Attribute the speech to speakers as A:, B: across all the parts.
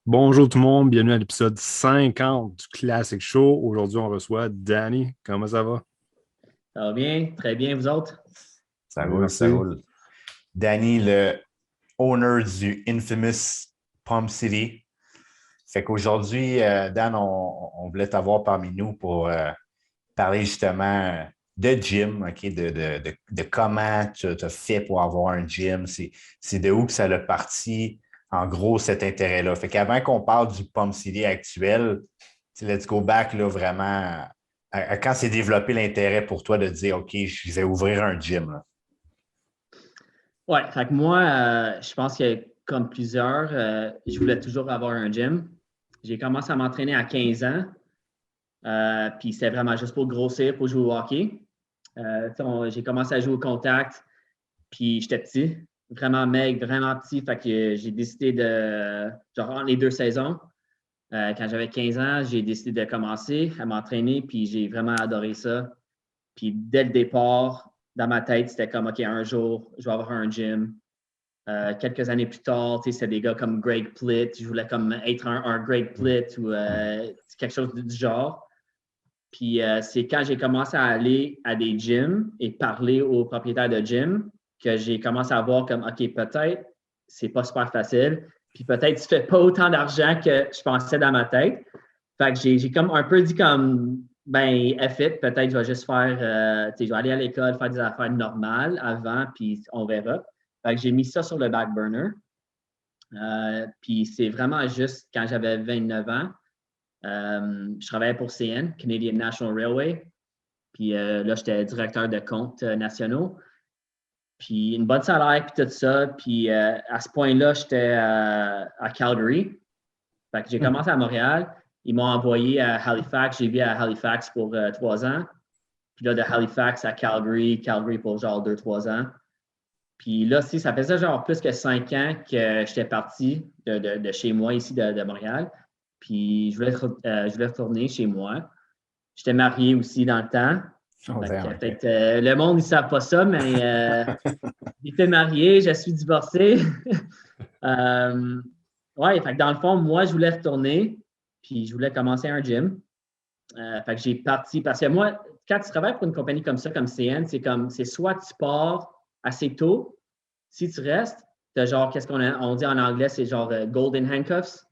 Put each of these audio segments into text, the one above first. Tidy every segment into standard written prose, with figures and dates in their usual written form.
A: Bonjour tout le monde, bienvenue à l'épisode 50 du Classic Show. Aujourd'hui, on reçoit Danny. Comment ça va?
B: Ça va bien? Très bien, vous autres?
C: Ça
A: Oui,
C: roule, ça
A: merci.
C: roule. Danny, le owner du infamous Palm City. Fait qu'aujourd'hui, Dan, on voulait t'avoir parmi nous pour parler justement de gym, OK, de comment tu as fait pour avoir un gym. C'est de où que ça a parti, en gros, cet intérêt-là. Fait qu'avant qu'on parle du Palm City actuel, let's go back là, vraiment à quand s'est développé l'intérêt pour toi de dire, OK, je vais ouvrir un gym, là.
B: Ouais, fait que moi, je pense que comme plusieurs, je voulais toujours avoir un gym. J'ai commencé à m'entraîner à 15 ans, puis c'était vraiment juste pour grossir, pour jouer au hockey. J'ai commencé à jouer au contact, puis j'étais petit, vraiment maigre, vraiment petit. Fait que j'ai décidé genre, entre les deux saisons, quand j'avais 15 ans, j'ai décidé de commencer à m'entraîner, puis j'ai vraiment adoré ça. Puis dès le départ, dans ma tête, c'était comme, OK, un jour, je vais avoir un gym. Quelques années plus tard, c'était des gars comme Greg Plitt. Je voulais comme être un Greg Plitt ou quelque chose du genre. Puis c'est quand j'ai commencé à aller à des gyms et parler aux propriétaires de gym que j'ai commencé à voir comme, OK, peut-être c'est pas super facile. Puis peut-être tu fais pas autant d'argent que je pensais dans ma tête. Fait que j'ai comme un peu dit comme, ben, F it, peut-être je vais juste faire, je vais aller à l'école, faire des affaires normales avant, puis on verra. Fait que j'ai mis ça sur le back burner. Puis c'est vraiment juste quand j'avais 29 ans, je travaillais pour CN, Canadian National Railway. Puis là, j'étais directeur de comptes nationaux. Puis une bonne salaire, puis tout ça. Puis à ce point-là, j'étais à Calgary. Fait que j'ai commencé à Montréal. Ils m'ont envoyé à Halifax. J'ai vécu à Halifax pour 3 ans. Puis là, de Halifax à Calgary, Calgary pour genre 2, 3 ans. Puis là, si, ça faisait genre plus que 5 ans que j'étais parti de chez moi, ici de Montréal. Puis je voulais retourner chez moi. J'étais marié aussi dans le temps.
C: Oh, damn, OK.
B: Le monde, ils ne savent pas ça, mais j'étais marié, je suis divorcé. euh, ouais, fait que dans le fond, moi, je voulais retourner, puis je voulais commencer un gym. Fait que j'ai parti, parce que moi, quand tu travailles pour une compagnie comme ça, comme CN, c'est soit tu pars assez tôt, si tu restes, tu genre, qu'est-ce on dit en anglais, c'est genre golden handcuffs.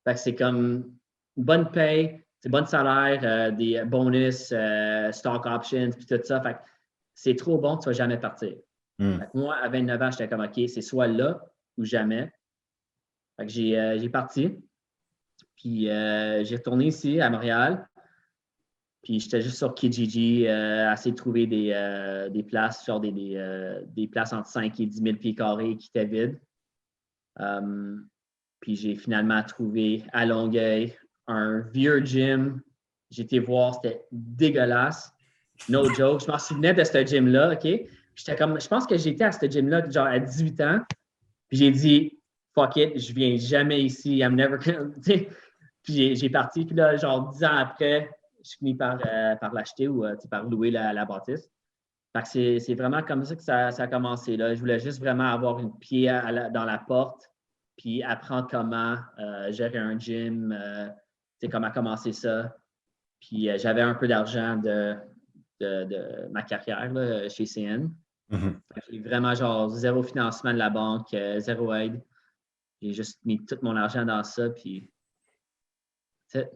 B: Fait que c'est comme une bonne paye, c'est bon salaire, des bonus, stock options, puis tout ça. Fait que c'est trop bon, tu ne vas jamais partir.
C: Hmm.
B: Fait que moi, à 29 ans, j'étais comme, OK, c'est soit là ou jamais. Fait que j'ai parti. Puis j'ai retourné ici à Montréal. Puis j'étais juste sur Kijiji, à essayer de trouver des places, genre des places entre 5 et 10 000 pieds carrés qui étaient vides. Puis j'ai finalement trouvé à Longueuil un vieux gym. J'ai été voir, c'était dégueulasse. No joke. Je m'en souvenais de ce gym-là, OK? J'étais comme, je pense que j'étais à ce gym-là, genre à 18 ans. Puis j'ai dit, fuck it, je viens jamais ici. I'm never gonna. Puis j'ai parti. Puis là, genre 10 ans après, je finis par l'acheter ou par louer la bâtisse. Fait que c'est vraiment comme ça que ça a commencé. Là. Je voulais juste vraiment avoir une pied dans la porte, puis apprendre comment gérer un gym, comment commencer ça. Puis j'avais un peu d'argent de ma carrière là, chez CN.
C: Mhm.
B: J'ai vraiment genre zéro financement de la banque, zéro aide. J'ai juste mis tout mon argent dans ça, puis c'est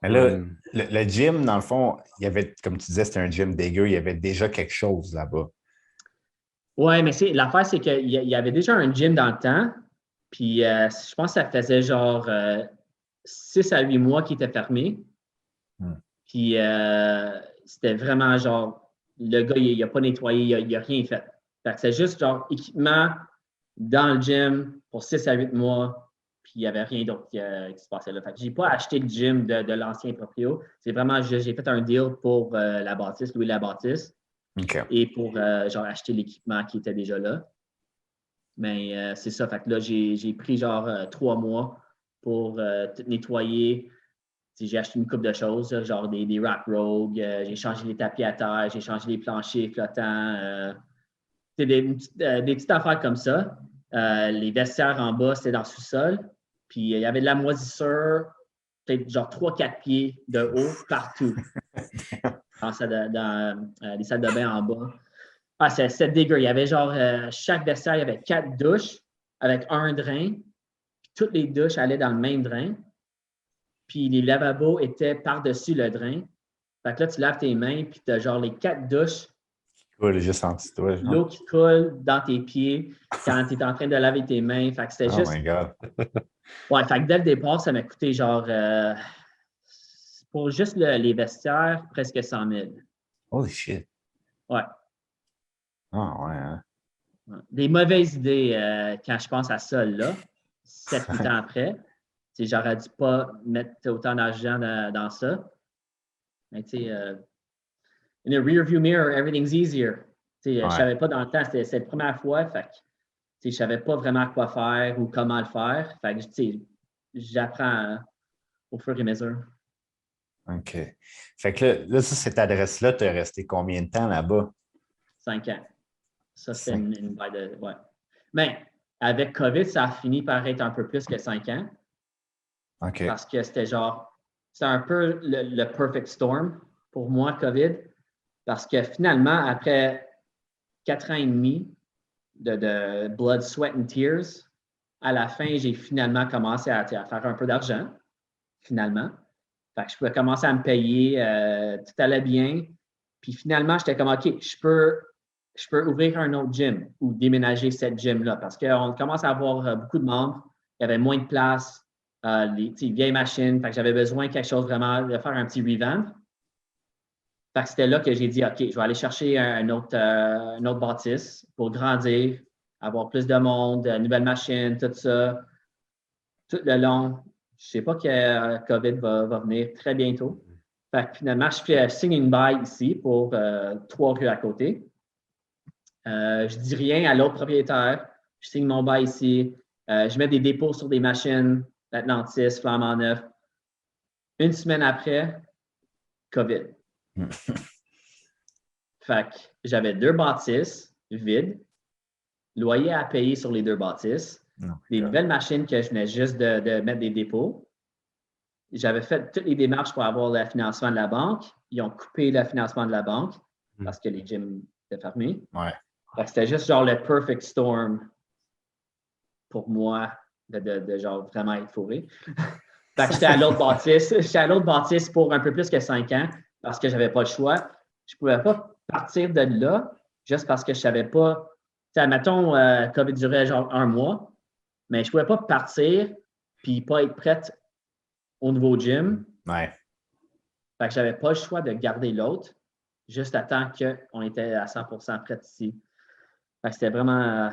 C: Mais là,
A: Ouais.
C: le gym, dans le fond, il y avait, comme tu disais, c'était un gym dégueu, il y avait déjà quelque chose là-bas.
B: ouais, mais l'affaire, c'est qu'il y avait déjà un gym dans le temps, puis je pense que ça faisait genre 6 à 8 mois qu'il était fermé.
C: Hmm.
B: Puis c'était vraiment genre, le gars, il n'a pas nettoyé, il n'a rien fait. Fait que c'est juste genre équipement dans le gym pour 6 à 8 mois, puis il n'y avait rien d'autre qui se passait là. Fait que j'ai pas acheté le gym de l'ancien proprio. C'est vraiment, j'ai fait un deal pour la bâtisse, louer la bâtisse,
C: OK.
B: et pour genre acheter l'équipement qui était déjà là. Mais c'est ça. Fait que là, j'ai pris genre 3 mois pour tout nettoyer. J'ai acheté une coupe de choses, genre des Rock Rogue, j'ai changé les tapis à terre, j'ai changé les planchers flottants, des petites affaires comme ça. Les vestiaires en bas, c'était dans le sous-sol. Puis il y avait de la moisissure, peut-être genre 3-4 pieds de haut partout. Dans les salles de bain en bas. Ah, c'était dégueu. Il y avait genre, chaque vestiaire, il y avait 4 douches avec un drain. Puis toutes les douches allaient dans le même drain. Puis les lavabos étaient par-dessus le drain. Fait que là, tu laves tes mains, puis tu as genre les 4 douches.
C: Cool, juste en dessous de toi.
B: L'eau qui coule dans tes pieds quand tu es en train de laver tes mains. Fait que c'était juste.
C: Oh my God.
B: Ouais, fait que dès le départ, ça m'a coûté genre, pour juste les vestiaires, presque 100 000.
C: Holy shit.
B: Ouais.
C: Ah ouais, hein?
B: Des mauvaises idées quand je pense à ça, là, 7-8 ans après. J'aurais dû pas mettre autant d'argent dans ça. Mais tu sais, in a rear view mirror, everything's easier. Je ne savais pas dans le temps, c'était la première fois, fait que je ne savais pas vraiment quoi faire ou comment le faire. Fait que j'apprends au fur et à mesure.
C: OK. Fait que là cette adresse-là, tu es resté combien de temps là-bas?
B: 5 ans. Ça, c'était une baille de. Ouais. Mais avec COVID, ça a fini par être un peu plus que 5 ans.
C: OK.
B: Parce que c'était un peu le perfect storm pour moi, COVID. Parce que finalement, après 4 ans et demi de blood, sweat and tears, à la fin, j'ai finalement commencé à faire un peu d'argent, finalement. Fait que je pouvais commencer à me payer, tout allait bien. Puis finalement, j'étais comme, OK, je peux ouvrir un autre gym ou déménager cette gym-là parce qu'on commence à avoir beaucoup de membres. Il y avait moins de place, les vieilles machines. Fait que j'avais besoin de quelque chose vraiment, de faire un petit revamp. Fait que c'était là que j'ai dit, OK, je vais aller chercher un autre bâtisse pour grandir, avoir plus de monde, de nouvelles machines, tout ça. Tout le long, je ne sais pas que COVID va venir très bientôt. Fait que finalement, je signe une bail ici pour 3 rues à côté. Je ne dis rien à l'autre propriétaire. Je signe mon bail ici. Je mets des dépôts sur des machines, Atlantis, Flamand Neuf. Une semaine après, COVID. Fait que j'avais 2 bâtisses vides, loyer à payer sur les 2 bâtisses, des nouvelles machines que je venais juste de mettre des dépôts. J'avais fait toutes les démarches pour avoir le financement de la banque. Ils ont coupé le financement de la banque parce que les gyms étaient fermés.
C: Ouais.
B: Fait que c'était juste genre le perfect storm pour moi de genre vraiment être fourré. Fait que j'étais à l'autre bâtisse pour un peu plus que 5 ans parce que j'avais pas le choix. Je pouvais pas partir de là juste parce que je savais pas. Mettons, COVID durait genre 1 mois, mais je pouvais pas partir puis pas être prête au nouveau gym.
C: Ouais.
B: Fait que j'avais pas le choix de garder l'autre juste à temps qu'on était à 100% prêt ici. Fait que c'était vraiment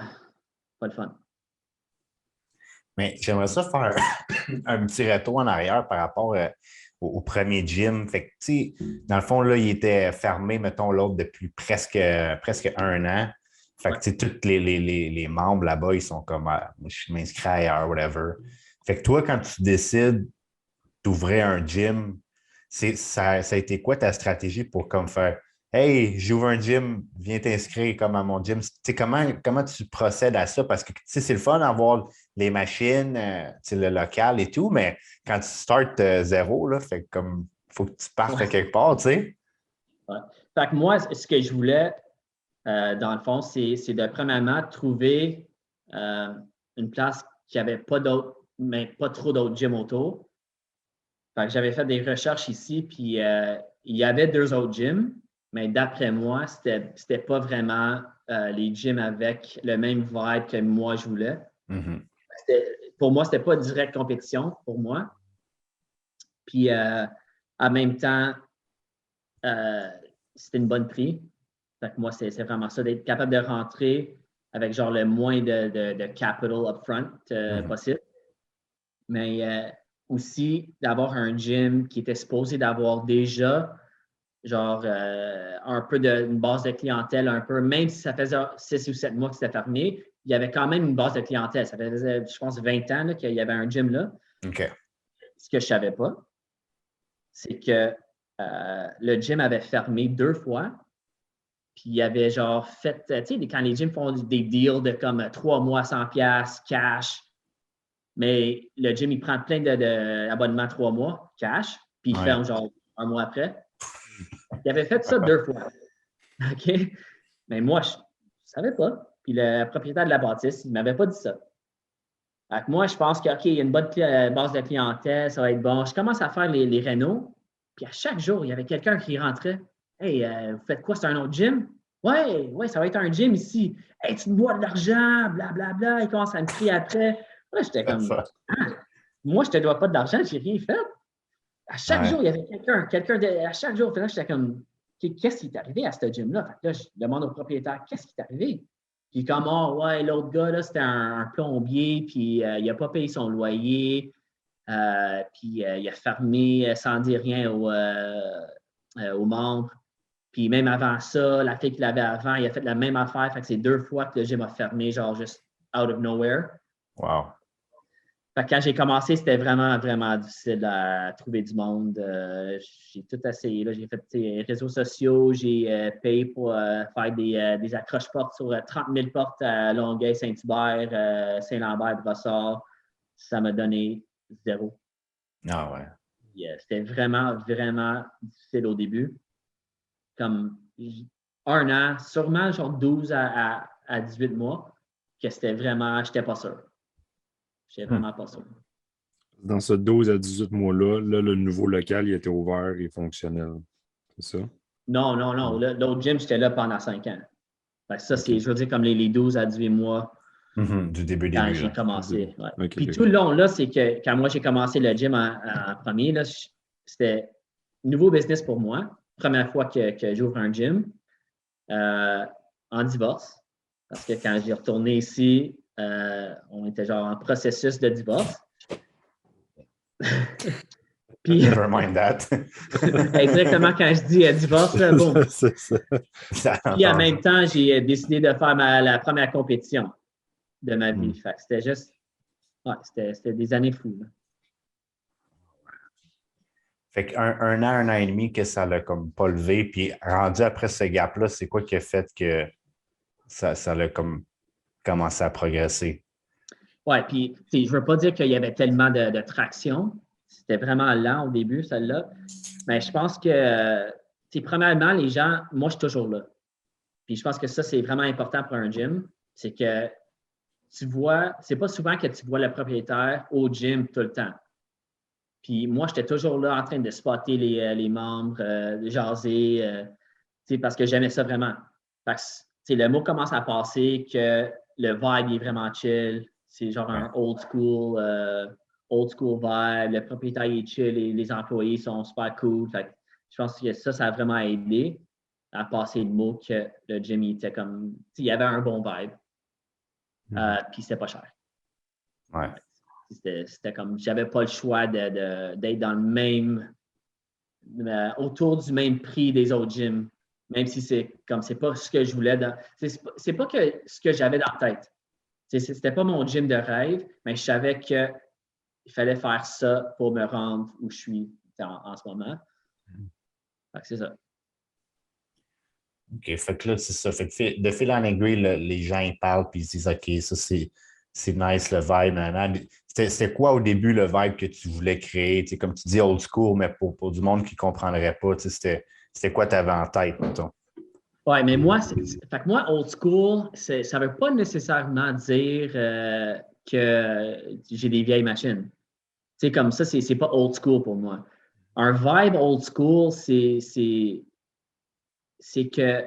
B: pas le fun.
C: Mais j'aimerais ça faire un petit retour en arrière par rapport au premier gym. Fait que, tu sais, dans le fond, là, il était fermé, mettons, l'autre depuis presque 1 an. Fait que, tu sais, tous les membres là-bas, ils sont comme, je m'inscris ailleurs, whatever. Fait que toi, quand tu décides d'ouvrir un gym, ça a été quoi ta stratégie pour comme faire hey, j'ouvre un gym, viens t'inscrire comme à mon gym. Tu sais, comment tu procèdes à ça? Parce que tu sais, c'est le fun d'avoir les machines, le local et tout, mais quand tu startes zéro, là, fait comme faut que tu partes à quelque part, tu sais.
B: Ouais. Fait que moi, ce que je voulais, dans le fond, c'est de premièrement trouver une place qui n'avait pas d'autres, mais pas trop d'autres gyms autour. Fait que j'avais fait des recherches ici, puis il y avait 2 autres gyms, mais d'après moi, c'était pas vraiment les gyms avec le même vibe que moi je voulais.
C: Mm-hmm.
B: Pour moi, c'était pas direct compétition pour moi. Puis en même temps, c'était une bonne prix. Fait que moi, c'est vraiment ça, d'être capable de rentrer avec genre le moins de capital upfront possible. Mais aussi d'avoir un gym qui était supposé d'avoir déjà genre un peu une base de clientèle, un peu, même si ça faisait 6 ou 7 mois que c'était fermé, il y avait quand même une base de clientèle. Ça faisait, je pense, 20 ans qu'il y avait un gym là.
C: OK.
B: Ce que je ne savais pas, c'est que le gym avait fermé 2 fois. Puis il avait genre fait, tu sais, quand les gyms font des deals de comme 3 mois $100 cash, Mais le gym, il prend plein d'abonnements 3 mois, cash, puis il ferme genre 1 mois après. Il avait fait ça 2 fois. OK? Mais moi, je ne savais pas. Puis le propriétaire de la bâtisse, il ne m'avait pas dit ça. Fait que moi, je pense que, OK, il y a une bonne base de clientèle, ça va être bon. Je commence à faire les rénaux. Puis à chaque jour, il y avait quelqu'un qui rentrait. Hey, vous faites quoi? C'est un autre gym? Ouais, ça va être un gym ici. Hey, tu me bois de l'argent, blablabla. Il commence à me crier après. Là, j'étais comme, moi, je ne te dois pas de l'argent, je n'ai rien fait. À chaque jour, il y avait à chaque jour, là, j'étais comme, qu'est-ce qui est arrivé à ce gym-là? Fait que là, je demande au propriétaire, qu'est-ce qui est arrivé? Puis comme, ouais, l'autre gars, là, c'était un plombier, puis il n'a pas payé son loyer, puis il a fermé sans dire rien aux membres. Puis même avant ça, la fille qu'il avait avant, il a fait la même affaire. Fait que c'est 2 fois que le gym a fermé, genre juste out of nowhere.
C: Wow.
B: Fait que quand j'ai commencé, c'était vraiment, vraiment difficile à trouver du monde. J'ai tout essayé. Là. J'ai fait les réseaux sociaux, j'ai payé pour faire des accroche-portes sur 30 000 portes à Longueuil, Saint-Hubert, Saint-Lambert, Brossard. Ça m'a donné 0.
C: Ah ouais.
B: C'était vraiment, vraiment difficile au début. Comme 1 an, sûrement genre 12 à 18 mois, que c'était vraiment, j'étais pas sûr. J'étais vraiment pas sûr.
A: Dans ce 12 à 18 mois-là, le nouveau local, il était ouvert et fonctionnel. C'est ça?
B: Non. L'autre gym, j'étais là pendant 5 ans. Ça, c'est, je veux dire, comme les 12 à 18 mois
C: Du début.
B: quand j'ai commencé. Ouais.
A: Okay,
B: puis tout le long, là, c'est que quand moi, j'ai commencé le gym en premier, là, c'était nouveau business pour moi. Première fois que j'ouvre un gym en divorce. Parce que quand j'ai retourné ici, on était genre en processus de divorce. Puis,
C: never mind that.
B: exactement quand je dis divorce, là, bon.
A: C'est ça.
B: Puis en même temps, j'ai décidé de faire la première compétition de ma vie. Fait que c'était juste, c'était des années fous. Là.
C: Fait qu'un an, 1 an et demi que ça l'a comme pas levé, puis rendu après ce gap-là, c'est quoi qui a fait que ça l'a comme commencé à progresser?
B: Ouais, puis je ne veux pas dire qu'il y avait tellement de traction. C'était vraiment lent au début, celle-là. Mais je pense que, premièrement, les gens, moi, je suis toujours là. Puis je pense que ça, c'est vraiment important pour un gym. C'est que tu vois, c'est pas souvent que tu vois le propriétaire au gym tout le temps. Puis moi, j'étais toujours là en train de spotter les membres, de jaser, parce que j'aimais ça vraiment. Fait que, le mot commence à passer que le vibe est vraiment chill. C'est genre un old school vibe. Le propriétaire est chill et les employés sont super cool. Fait que, je pense que ça a vraiment aidé à passer le mot que le gym était comme, il y avait un bon vibe. Puis c'était pas cher.
C: Ouais.
B: C'était comme, j'avais pas le choix d'être dans le même, autour du même prix des autres gyms, même si c'est pas ce que je voulais. C'est pas que ce que j'avais dans la tête. C'était pas mon gym de rêve, mais je savais qu'il fallait faire ça pour me rendre où je suis en ce moment. Fait que c'est ça.
C: OK, fait que là, c'est ça. Fait que de fil en aiguille, les gens ils parlent puis ils se disent OK, ça c'est nice le vibe. C'était quoi au début le vibe que tu voulais créer? T'sais, comme tu dis old school, mais pour du monde qui ne comprendrait pas, c'était quoi tu avais en tête, mettons?
B: Oui, mais moi, fait que moi, old school, ça ne veut pas nécessairement dire que j'ai des vieilles machines. Comme ça, c'est pas old school pour moi. Un vibe old school, c'est que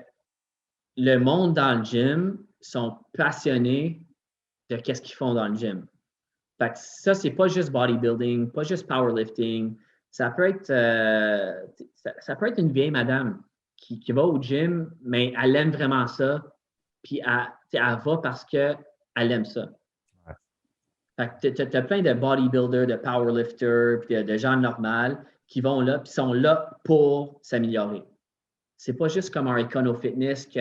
B: le monde dans le gym sont passionnés de qu'est-ce qu'ils font dans le gym. Fait que ça, c'est pas juste bodybuilding, pas juste powerlifting. Ça peut être une vieille madame qui va au gym, mais elle aime vraiment ça. Puis elle va parce qu'elle aime ça.
C: Ouais.
B: Fait que tu as plein de bodybuilders, de powerlifters, puis de gens normaux qui vont là, puis sont là pour s'améliorer. C'est pas juste comme un Econo Fitness que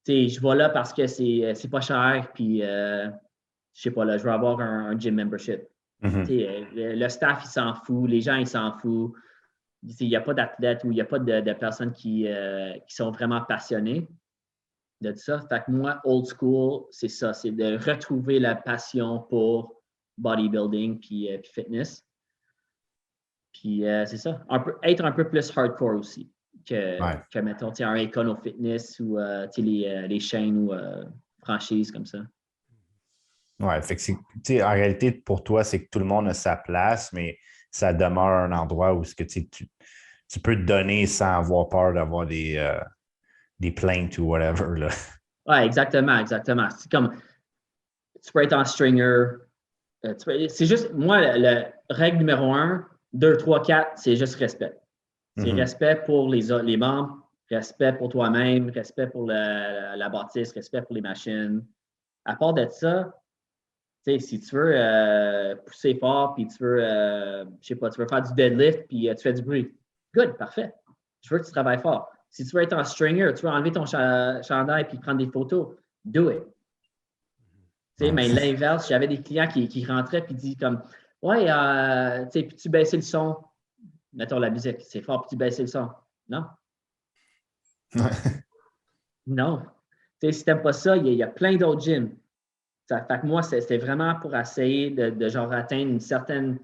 B: je vais là parce que c'est pas cher, puis je sais pas, là, je veux avoir un gym membership. Le staff, il s'en fout, les gens, ils s'en foutent. Il n'y a pas d'athlètes ou il n'y a pas de personnes qui sont vraiment passionnées de ça. Fait que moi, old school, c'est ça, c'est de retrouver la passion pour bodybuilding puis fitness. Puis c'est ça. Être un peu plus hardcore aussi que mettons, un Econo Fitness ou les chaînes ou franchises comme ça.
C: Ouais, fait que en réalité, pour toi, c'est que tout le monde a sa place, mais ça demeure un endroit où tu peux te donner sans avoir peur d'avoir des plaintes ou whatever. Là.
B: Ouais, exactement. C'est comme, tu peux être en stringer. C'est juste, moi, la règle numéro 1, 2, 3, 4, c'est juste respect. C'est respect pour les membres, respect pour toi-même, respect pour la bâtisse, respect pour les machines. À part de ça, si tu veux pousser fort, puis tu veux, je sais pas, tu veux faire du deadlift, puis tu fais du bruit. Good, parfait. Je veux que tu travailles fort. Si tu veux être en stringer, tu veux enlever ton chandail puis prendre des photos, do it. Mais l'inverse, j'avais des clients qui rentraient puis disent comme ouais, puis tu baissais le son. Mettons la musique, c'est fort, puis tu baissais le son. Non. Non. Si tu n'aimes pas ça, il y a plein d'autres gyms. Fait que moi, c'était vraiment pour essayer de genre atteindre une certaine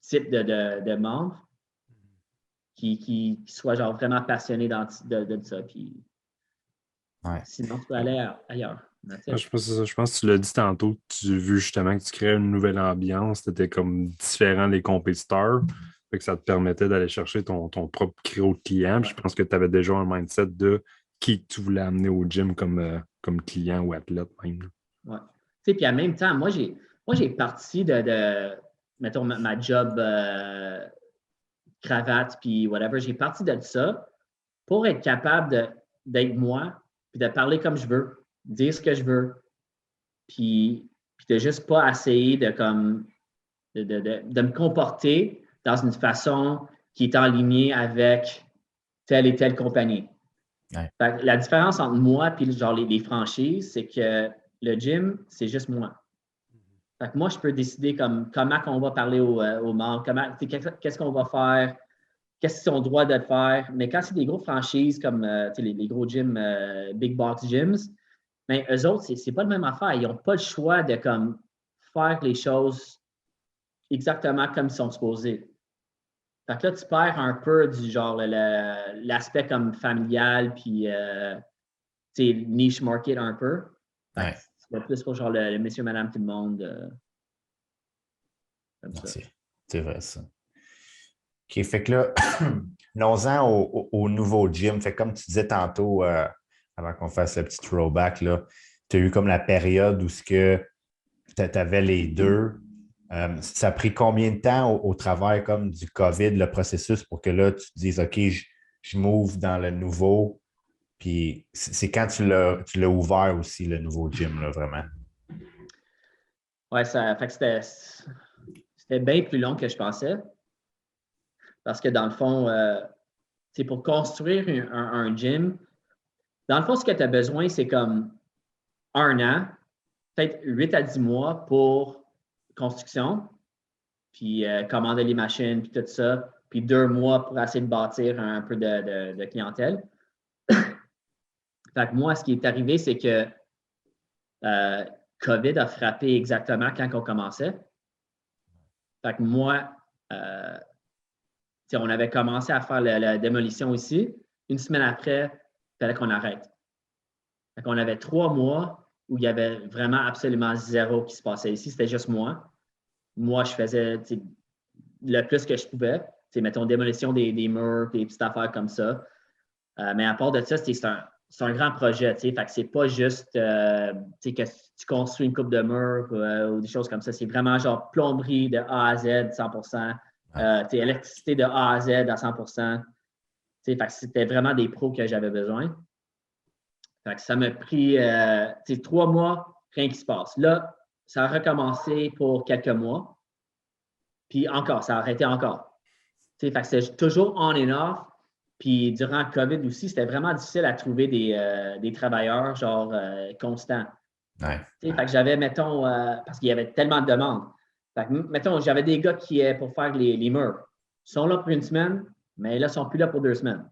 B: type de membres qui soit genre vraiment passionné de ça. Puis, sinon, tu peux aller ailleurs.
A: Je pense que tu l'as dit tantôt, tu as vu justement que tu créais une nouvelle ambiance, tu étais comme différent des compétiteurs, fait que ça te permettait d'aller chercher ton propre créneau de client. Je pense que tu avais déjà un mindset de qui tu voulais amener au gym comme client ou athlète même.
B: Oui. Puis en même temps, moi, j'ai parti de mettons, ma job cravate, puis whatever, j'ai parti de ça pour être capable d'être moi, puis de parler comme je veux, dire ce que je veux, puis de juste pas essayer de me comporter dans une façon qui est en ligne avec telle et telle compagnie.
C: Ouais.
B: La différence entre moi et genre les franchises, c'est que le gym, c'est juste moi. Fait que moi, je peux décider comment on va parler aux membres, qu'est-ce qu'on va faire, qu'est-ce qu'ils ont le droit de faire. Mais quand c'est des gros franchises comme les gros gyms, big box gyms, mais eux autres, c'est pas la même affaire. Ils n'ont pas le choix de faire les choses exactement comme ils sont supposés. Fait que là, tu perds un peu du genre l'aspect comme familial puis niche market un peu.
C: Ouais.
B: C'est plus pour genre le monsieur, madame, tout le monde. Comme ça.
C: C'est vrai, ça. OK, fait que là, allons-en au nouveau gym. Fait que comme tu disais tantôt, avant qu'on fasse le petit throwback, tu as eu comme la période où tu avais les deux. Ça a pris combien de temps au travers comme du COVID, le processus, pour que là, tu te dises, OK, je m'ouvre dans le nouveau. Puis c'est quand tu l'as ouvert aussi, le nouveau gym, là, vraiment.
B: Ouais, fait que c'était bien plus long que je pensais. Parce que dans le fond, c'est pour construire un gym. Dans le fond, ce que tu as besoin, c'est comme 1 an, peut-être 8 à 10 mois pour construction, puis commander les machines, puis tout ça, puis 2 mois pour essayer de bâtir un peu de clientèle. Fait que moi, ce qui est arrivé, c'est que COVID a frappé exactement quand on commençait. Fait que moi, on avait commencé à faire la démolition ici. Une semaine après, il fallait qu'on arrête. Fait qu'on avait 3 mois où il y avait vraiment absolument zéro qui se passait ici. C'était juste moi. Moi, je faisais le plus que je pouvais. Mettons, démolition des murs, des petites affaires comme ça. Mais à part de ça, c'est un grand projet. Fait que c'est pas juste que tu construis une coupe de murs ou des choses comme ça. C'est vraiment genre plomberie de A à Z, 100%. Électricité de A à Z à 100%. Fait que c'était vraiment des pros que j'avais besoin. Fait que ça m'a pris 3 mois, rien qui se passe. Là, ça a recommencé pour quelques mois. Puis encore, ça a arrêté encore. Fait que c'est toujours on and off. Puis durant le COVID aussi, c'était vraiment difficile à trouver des travailleurs genre constants.
C: Ouais.
B: Fait que j'avais, mettons, parce qu'il y avait tellement de demandes. Fait que, mettons, j'avais des gars qui pour faire les murs. Ils sont là pour 1 semaine, mais là, ils ne sont plus là pour 2 semaines.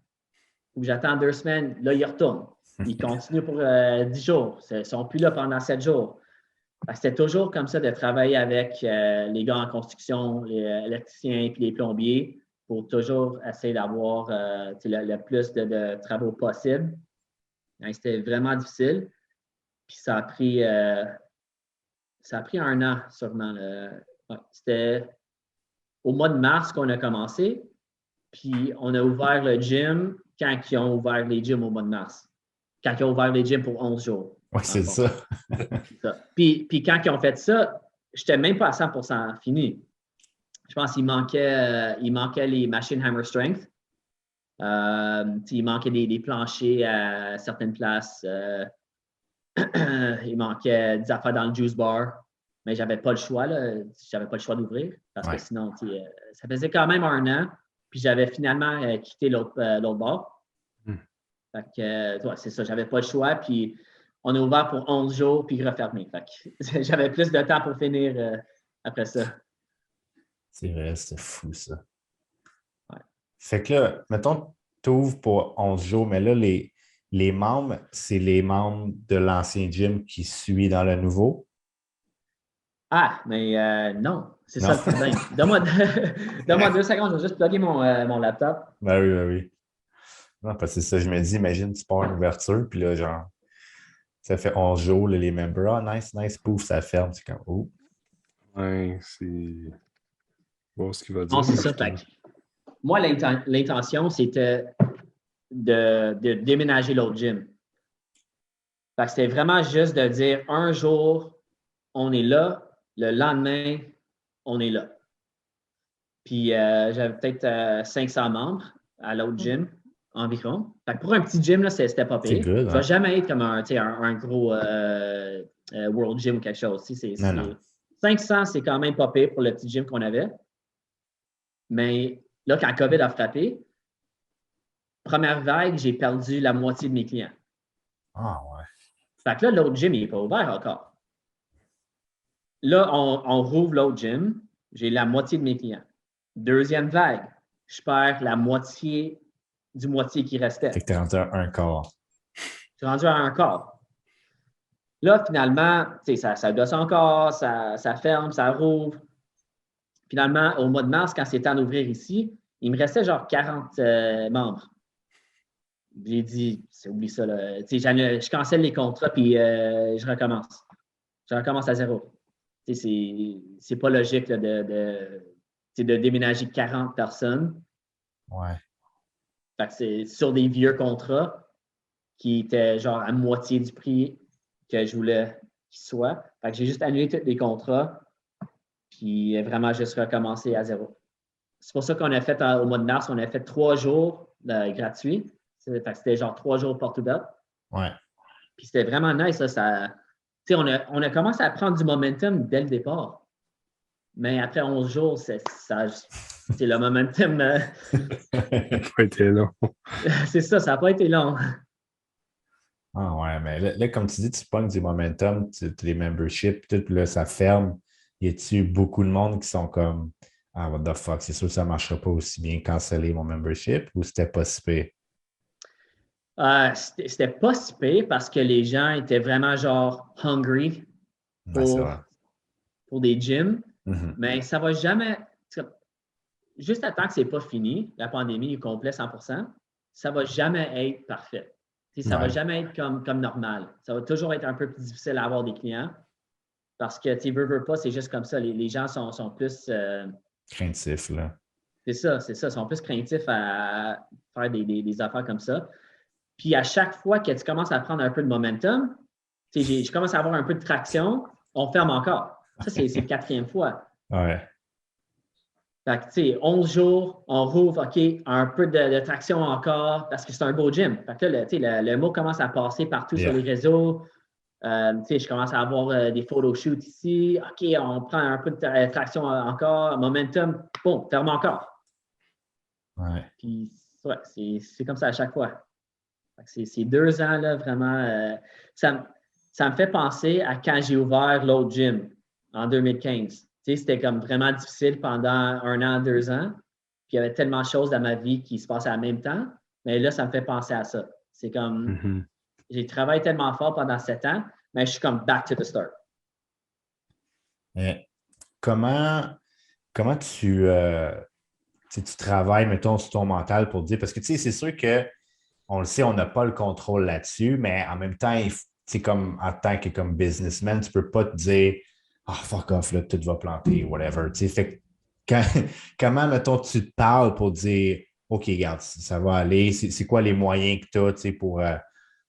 B: Ou j'attends 2 semaines, là, ils retournent. Ils continuent pour 10 jours. Ils ne sont plus là pendant 7 jours. C'était toujours comme ça de travailler avec les gars en construction, les électriciens puis les plombiers pour toujours essayer d'avoir le plus de travaux possible. C'était vraiment difficile. Puis ça a pris 1 an sûrement. Ouais, c'était au mois de mars qu'on a commencé. Puis on a ouvert le gym quand ils ont ouvert les gyms au mois de mars. Quand ils ont ouvert les gyms pour 11 jours.
C: Oui, c'est ça.
B: Puis quand ils ont fait ça, je n'étais même pas à 100% fini. Je pense qu'il manquait les machines Hammer Strength. Il manquait des planchers à certaines places. Il manquait des affaires dans le juice bar. Mais je n'avais pas le choix. Je n'avais pas le choix d'ouvrir parce que sinon, ça faisait quand même 1 an. Puis j'avais finalement quitté l'autre bar. Fait que, c'est ça, j'avais pas le choix. Puis on a ouvert pour 11 jours puis refermé. Fait que j'avais plus de temps pour finir après ça.
C: C'est vrai, c'est fou ça.
B: Ouais.
C: Fait que là, mettons, tu ouvres pour 11 jours, mais là, les membres, c'est les membres de l'ancien gym qui suivent dans le nouveau?
B: Ah, mais non, c'est ça le problème. Donne-moi 2 secondes, je vais juste plugger mon laptop.
C: Ben oui. Non, parce que c'est ça, je me dis, imagine, tu pars une ouverture, puis là, genre, ça fait 11 jours, là, les members, nice, pouf, ça ferme. C'est comme, oh.
A: Ouais, c'est. Bon, ce qu'il va dire.
B: Non, c'est ça. Moi, l'intention, c'était de déménager l'autre gym. Fait que c'était vraiment juste de dire un jour, on est là, le lendemain, on est là. Puis j'avais peut-être 500 membres à l'autre gym environ. Fait que pour un petit gym, là, c'était pas pire.
C: C'est good,
B: ça va jamais être comme un gros World Gym ou quelque chose.
C: Non.
B: 500, c'est quand même pas pire pour le petit gym qu'on avait. Mais là, quand COVID a frappé, première vague, j'ai perdu la moitié de mes clients.
C: Ah ouais.
B: Fait que là, l'autre gym, il n'est pas ouvert encore. Là, on rouvre l'autre gym, j'ai la moitié de mes clients. Deuxième vague, je perds la moitié du moitié qui restait.
C: Fait que t'es rendu à un quart.
B: Je suis rendu à un quart. Là, finalement, ça gosse encore, ça ferme, ça rouvre. Finalement, au mois de mars, quand c'est temps d'ouvrir ici, il me restait genre 40 membres. J'ai dit, oublie ça, là. Je cancelle les contrats puis je recommence. Je recommence à zéro. C'est pas logique là, de déménager 40 personnes.
C: Ouais.
B: Fait que c'est sur des vieux contrats qui étaient genre à moitié du prix que je voulais qu'ils soient. Fait que j'ai juste annulé tous les contrats puis vraiment juste recommencé à zéro. C'est pour ça qu'on a fait au mois de mars, on a fait 3 jours gratuits. Fait que c'était genre 3 jours porte ouverte.
C: Ouais.
B: Puis c'était vraiment nice. Là, on a commencé à prendre du momentum dès le départ. Mais après 11 jours, c'est le momentum.
A: Ça n'a pas été long.
B: C'est ça n'a pas été long.
C: Ah ouais, mais là, comme tu dis, tu pognes du momentum, les memberships, tout, là, ça ferme. Y a-tu beaucoup de monde qui sont comme ah, what the fuck, c'est sûr que ça ne marchera pas aussi bien canceller mon membership ou c'était pas si pire?
B: C'était pas si pire parce que les gens étaient vraiment genre hungry pour des gyms.
C: Mm-hmm.
B: Mais ça va jamais. Juste à temps que c'est pas fini, la pandémie est complète 100%, ça va jamais être parfait. Ça va jamais être comme normal. Ça va toujours être un peu plus difficile à avoir des clients parce que, veux pas, c'est juste comme ça. Les gens sont plus...
C: craintifs, là.
B: C'est ça. Ils sont plus craintifs à faire des affaires comme ça. Puis à chaque fois que tu commences à prendre un peu de momentum, je commence à avoir un peu de traction, on ferme encore. Ça, c'est la 4e fois.
C: Ouais.
B: Fait que, 11 jours, on rouvre, OK, un peu de traction encore parce que c'est un beau gym. Fait que là, le mot commence à passer partout sur les réseaux. Je commence à avoir des photoshoots ici. OK, on prend un peu de traction encore. Momentum, boum, ferme encore.
C: Ouais.
B: Puis, c'est comme ça à chaque fois. Ces 2 ans-là, vraiment, ça me fait penser à quand j'ai ouvert l'autre gym en 2015. C'était comme vraiment difficile pendant 1 an, 2 ans. Puis il y avait tellement de choses dans ma vie qui se passaient en même temps. Mais là, ça me fait penser à ça. C'est comme, j'ai travaillé tellement fort pendant 7 ans, mais je suis comme back to the start.
C: Euh, comment comment tu travailles, mettons, sur ton mental pour dire, parce que tu sais, c'est sûr qu'on le sait, on n'a pas le contrôle là-dessus, mais en même temps, c'est comme en tant que comme businessman, tu ne peux pas te dire ah, fuck off, là, tout va planter, whatever. Tu sais, fait que quand- comment, mettons, tu te parles pour dire OK, regarde, ça va aller, c'est quoi les moyens que tu as, tu sais, pour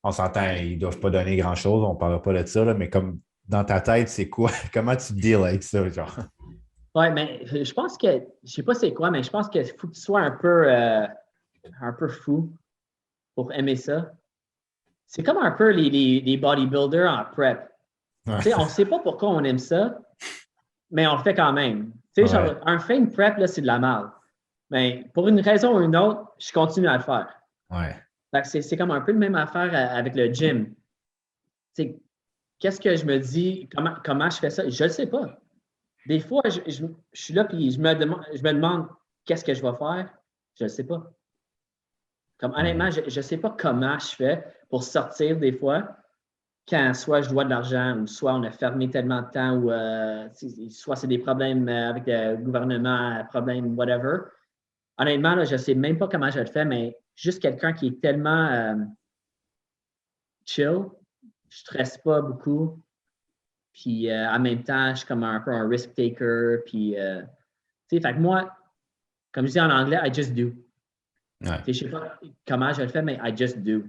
C: on s'entend, ils ne doivent pas donner grand-chose, on ne parlera pas de ça, là, mais comme dans ta tête, c'est quoi? Comment tu deals avec ça, genre?
B: Ouais, mais je pense que, je sais pas c'est quoi, mais je pense qu'il faut que tu sois un peu fou pour aimer ça. C'est comme un peu les bodybuilders en prep.
C: Ouais.
B: Tu sais, on ne sait pas pourquoi on aime ça, mais on le fait quand même. Tu sais,
C: Ouais.
B: genre, un fin prep, là, c'est de la merde. Mais pour une raison ou une autre, je continue à le faire.
C: Ouais.
B: Fait que c'est comme un peu la même affaire avec le gym. Tu sais, qu'est-ce que je me dis, comment je fais ça? Je ne sais pas. Des fois, je suis là et je me demande qu'est-ce que je vais faire. Je ne sais pas. Comme honnêtement, je ne sais pas comment je fais pour sortir des fois quand soit je dois de l'argent ou soit on a fermé tellement de temps ou soit c'est des problèmes avec le gouvernement, problèmes, whatever. Honnêtement, là, je ne sais même pas comment je le fais, mais juste quelqu'un qui est tellement chill, je ne stresse pas beaucoup. Puis en même temps, je suis comme un peu un risk taker. Puis, tu sais, fait que moi, comme je dis en anglais, I just do.
C: Ouais.
B: Je ne sais pas comment je le fais, mais I just do.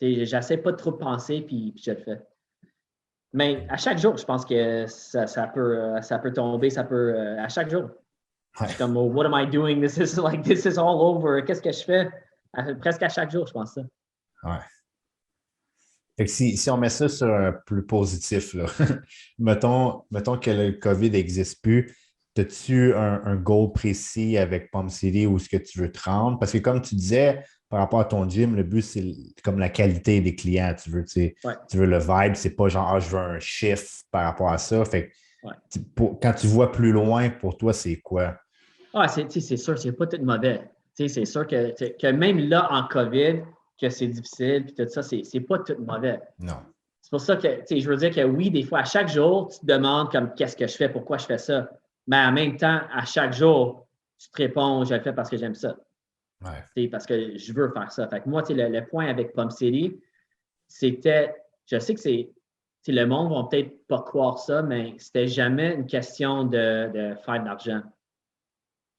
B: J'essaie pas de trop penser, puis je le fais. Mais à chaque jour, je pense que ça peut tomber, à chaque jour. Je
C: Ouais.
B: suis comme, oh, what am I doing? This is all over. Qu'est-ce que je fais? Presque à chaque jour, je pense ça.
C: Ouais. Fait que si on met ça sur un plus positif, là, mettons que le COVID n'existe plus, as-tu un goal précis avec Palm City où est-ce que tu veux te rendre? Parce que comme tu disais, par rapport à ton gym, le but, c'est comme la qualité des clients.
B: Ouais,
C: Tu veux le vibe, c'est pas genre, ah, je veux un chiffre par rapport à ça. Fait que
B: ouais.
C: quand tu vois plus loin, pour toi, c'est quoi?
B: Ah, c'est sûr, c'est pas tout mauvais. C'est sûr que même là, en COVID, que c'est difficile, puis tout ça, c'est pas tout mauvais.
C: Non.
B: C'est pour ça que, je veux dire que oui, des fois, à chaque jour, tu te demandes comme qu'est-ce que je fais, pourquoi je fais ça. Mais en même temps, à chaque jour, tu te réponds, je le fais parce que j'aime ça.
C: Ouais.
B: Parce que je veux faire ça. Fait que moi, le point avec Palm City, c'était, je sais que le monde va peut-être pas croire ça, mais c'était jamais une question de faire de l'argent.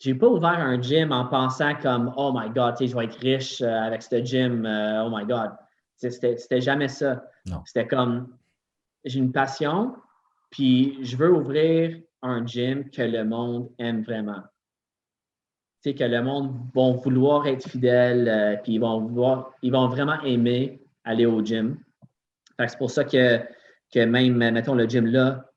B: J'ai pas ouvert un gym en pensant comme, oh my God, je vais être riche avec ce gym, oh my God. C'était jamais ça.
C: Non.
B: C'était comme, j'ai une passion, puis je veux ouvrir un gym que le monde aime vraiment. Que le monde va vouloir être fidèle, puis ils vont vraiment aimer aller au gym. C'est pour ça que même, mettons, le gym là,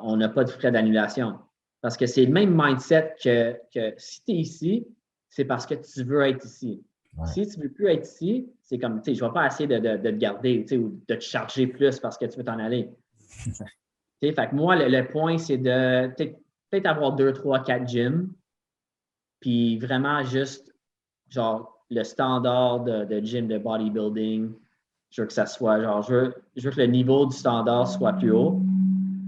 B: on n'a pas de frais d'annulation. Parce que c'est le même mindset que si tu es ici, c'est parce que tu veux être ici.
C: Ouais.
B: Si tu ne veux plus être ici, c'est comme, je ne vais pas essayer de te garder ou de te charger plus parce que tu veux t'en aller. Fait que moi, le point, c'est de peut-être avoir 2, 3, 4 gyms, puis vraiment juste, genre, le standard de gym de bodybuilding. Je veux que ça soit, genre, je veux que le niveau du standard soit plus haut,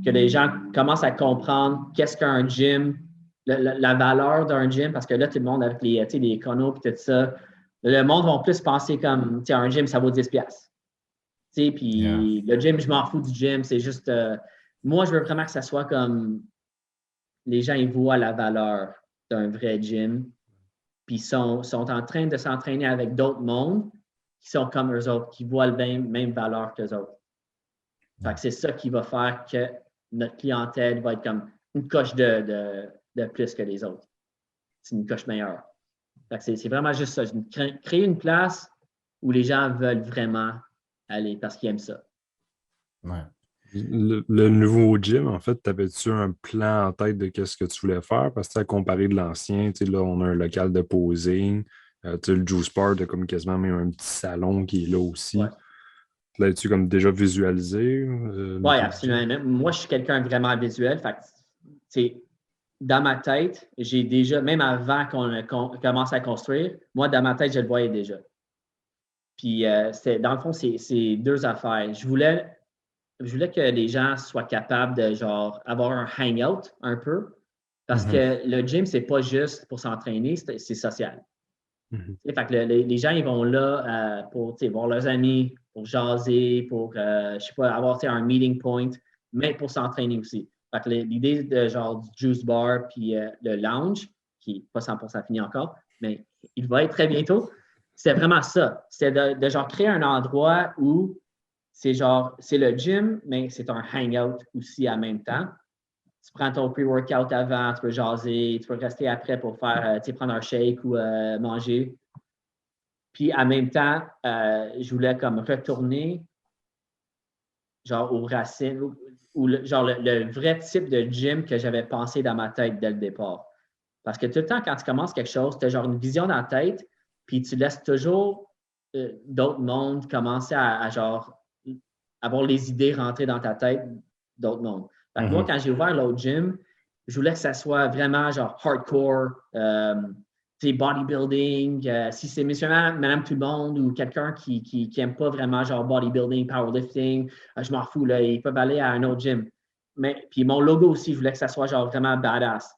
B: que les gens commencent à comprendre qu'est-ce qu'un gym, la valeur d'un gym, parce que là, tout le monde avec les chronos et tout ça, le monde va plus penser comme, un gym, ça vaut 10$.
C: Yeah.
B: Puis le gym, je m'en fous du gym, c'est juste, moi, je veux vraiment que ça soit comme, les gens, ils voient la valeur d'un vrai gym, puis sont en train de s'entraîner avec d'autres mondes qui sont comme eux autres, qui voient la même valeur qu'eux autres. Fait que c'est ça qui va faire que notre clientèle va être comme une coche de plus que les autres. C'est une coche meilleure. Fait que c'est vraiment juste ça. Créer une place où les gens veulent vraiment aller parce qu'ils aiment ça.
C: Ouais.
A: Le nouveau gym, en fait, t'avais-tu un plan en tête de qu'est-ce que tu voulais faire? Parce que à comparer de l'ancien, là, on a un local de posing. Le Juice Bar, t'as comme quasiment même un petit salon qui est là aussi.
B: Ouais.
A: L'as-tu comme déjà visualisé?
B: Oui, absolument. Moi, je suis quelqu'un vraiment visuel. Fait que, dans ma tête, j'ai déjà, même avant qu'on commence à construire, moi, dans ma tête, je le voyais déjà. Puis, dans le fond, c'est deux affaires. Je voulais je voulais que les gens soient capables de genre avoir un hangout un peu. Parce que le gym, c'est pas juste pour s'entraîner, c'est social. Fait que les gens, ils vont là pour voir leurs amis, pour jaser, pour, je sais pas, avoir un meeting point, mais pour s'entraîner aussi. Fait que l'idée de genre du juice bar puis le lounge, qui n'est pas 100% fini encore, mais il va être très bientôt, c'est vraiment ça. C'est de genre créer un endroit où c'est le gym, mais c'est un hangout aussi en même temps. Tu prends ton pre-workout avant, tu peux jaser, tu peux rester après pour faire, prendre un shake ou manger. Puis en même temps, je voulais comme retourner genre aux racines, ou le vrai type de gym que j'avais pensé dans ma tête dès le départ. Parce que tout le temps, quand tu commences quelque chose, tu as genre une vision dans la tête, puis tu laisses toujours d'autres mondes commencer à genre avoir les idées rentrer dans ta tête d'autres mondes. Fait que moi, quand j'ai ouvert l'autre gym, je voulais que ça soit vraiment genre hardcore, bodybuilding, si c'est monsieur, madame, tout le monde ou quelqu'un qui aime pas vraiment genre bodybuilding, powerlifting, je m'en fous, là, ils peuvent aller à un autre gym. Mais puis mon logo aussi, je voulais que ça soit genre vraiment badass.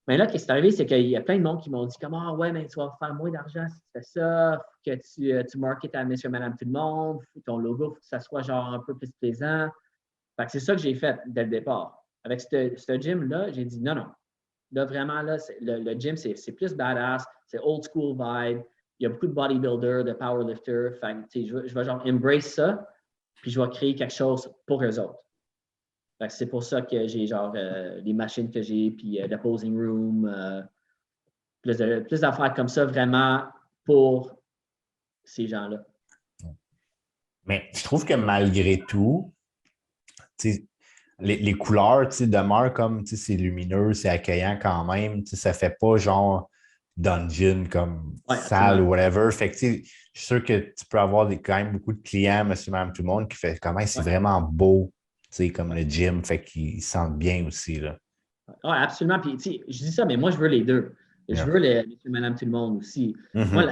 B: Mais là, ce qui est arrivé, c'est qu'il y a plein de monde qui m'ont dit comme ah ouais, mais tu vas faire moins d'argent si tu fais ça, faut que tu marketes à monsieur, madame, tout le monde, ton logo, faut que ça soit genre un peu plus plaisant. Fait que c'est ça que j'ai fait dès le départ. Avec ce gym-là, j'ai dit non. Là, vraiment, là, le gym, c'est plus badass, c'est old school vibe. Il y a beaucoup de bodybuilders, de powerlifters. Fait que, je vais genre embrace ça, puis je vais créer quelque chose pour eux autres. Fait que c'est pour ça que j'ai genre les machines que j'ai, puis le posing room, plus d'affaires comme ça vraiment pour ces gens-là.
C: Mais je trouve que malgré tout, les couleurs demeurent comme c'est lumineux, c'est accueillant quand même. Ça ne fait pas genre dungeon comme salle ou whatever. Fait que je suis sûr que tu peux avoir quand même beaucoup de clients, monsieur, madame, tout le monde, qui fait quand même c'est vraiment beau, comme le gym, fait qu'ils se sentent bien aussi. Là.
B: Oui, absolument. Puis, je dis ça, mais moi, je veux les deux. Je veux les monsieur, madame, tout le monde aussi. Moi,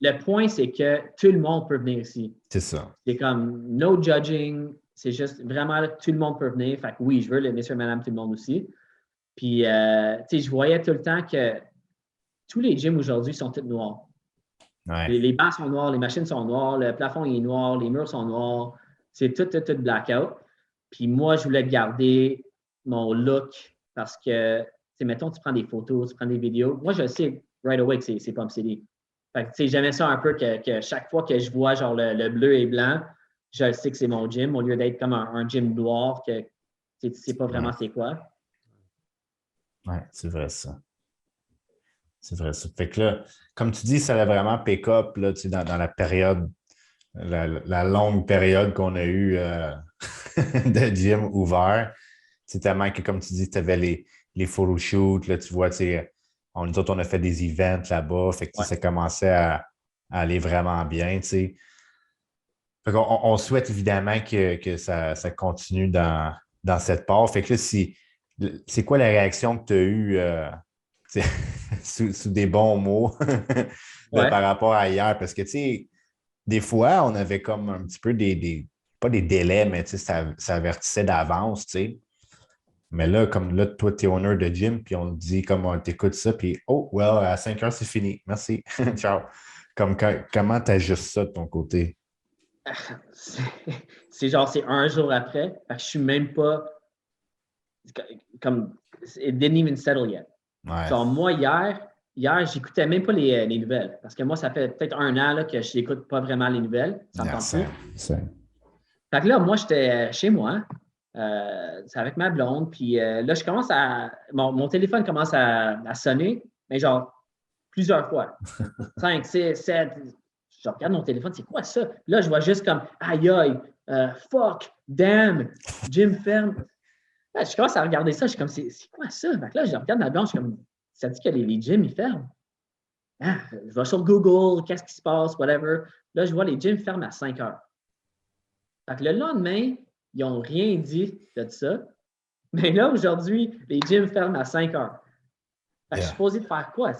B: le point, c'est que tout le monde peut venir ici.
C: C'est ça.
B: C'est comme no judging. C'est juste vraiment tout le monde peut venir. Fait que oui, je veux les monsieur, madame, tout le monde aussi. Puis, je voyais tout le temps que tous les gyms aujourd'hui sont tous noirs.
C: Ouais.
B: Les bancs sont noirs, les machines sont noires, le plafond est noir, les murs sont noirs. C'est tout blackout. Puis moi, je voulais garder mon look parce que, mettons, tu prends des photos, tu prends des vidéos. Moi, je sais right away que c'est Pump City. Fait que, j'aimais ça un peu que chaque fois que je vois genre le bleu et blanc, je sais que c'est mon gym au lieu d'être comme un gym noir que tu ne sais pas vraiment c'est quoi.
C: Oui, c'est vrai ça. C'est vrai ça. Fait que là, comme tu dis, ça allait vraiment pick-up dans la période, la longue période qu'on a eue de gym ouvert. C'est tellement que, comme tu dis, tu avais les photoshoots, là, tu vois, nous autres, on a fait des events là-bas. Fait que ça commençait à aller vraiment bien. Fait qu'on souhaite évidemment que ça continue dans cette part. Fait que là, c'est quoi la réaction que tu as eue sous des bons mots par rapport à hier? Parce que, des fois, on avait comme un petit peu pas des délais, mais ça avertissait d'avance, Mais là, comme là, toi, tu es owner de gym, puis on te dit, comme on t'écoute ça, puis oh, well, à 5 heures, c'est fini. Merci. Ciao. Comment tu ajustes ça de ton côté?
B: C'est un jour après. Fait que je suis même pas comme it didn't even settle yet.
C: Ouais.
B: Genre, moi, hier, j'écoutais même pas les nouvelles. Parce que moi, ça fait peut-être un an là, que je n'écoute pas vraiment les nouvelles. Ça me tente plus. Fait que là, moi, j'étais chez moi. C'est avec ma blonde. Puis là, je commence mon téléphone commence à sonner, mais genre plusieurs fois. 5, 6, 7. Je regarde mon téléphone, c'est quoi ça? Là, je vois juste comme aïe aïe, fuck, damn, gym ferme. Là, je commence à regarder ça, je suis comme c'est quoi ça? Fait que là, je regarde ma blonde, je suis comme ça dit que les gyms, ils ferment. Ah, je vais sur Google, qu'est-ce qui se passe, whatever. Là, je vois les gyms ferment à 5 heures. Fait que le lendemain, ils n'ont rien dit de ça. Mais là, aujourd'hui, les gyms ferment à 5 heures. Fait que je suis supposé de faire quoi?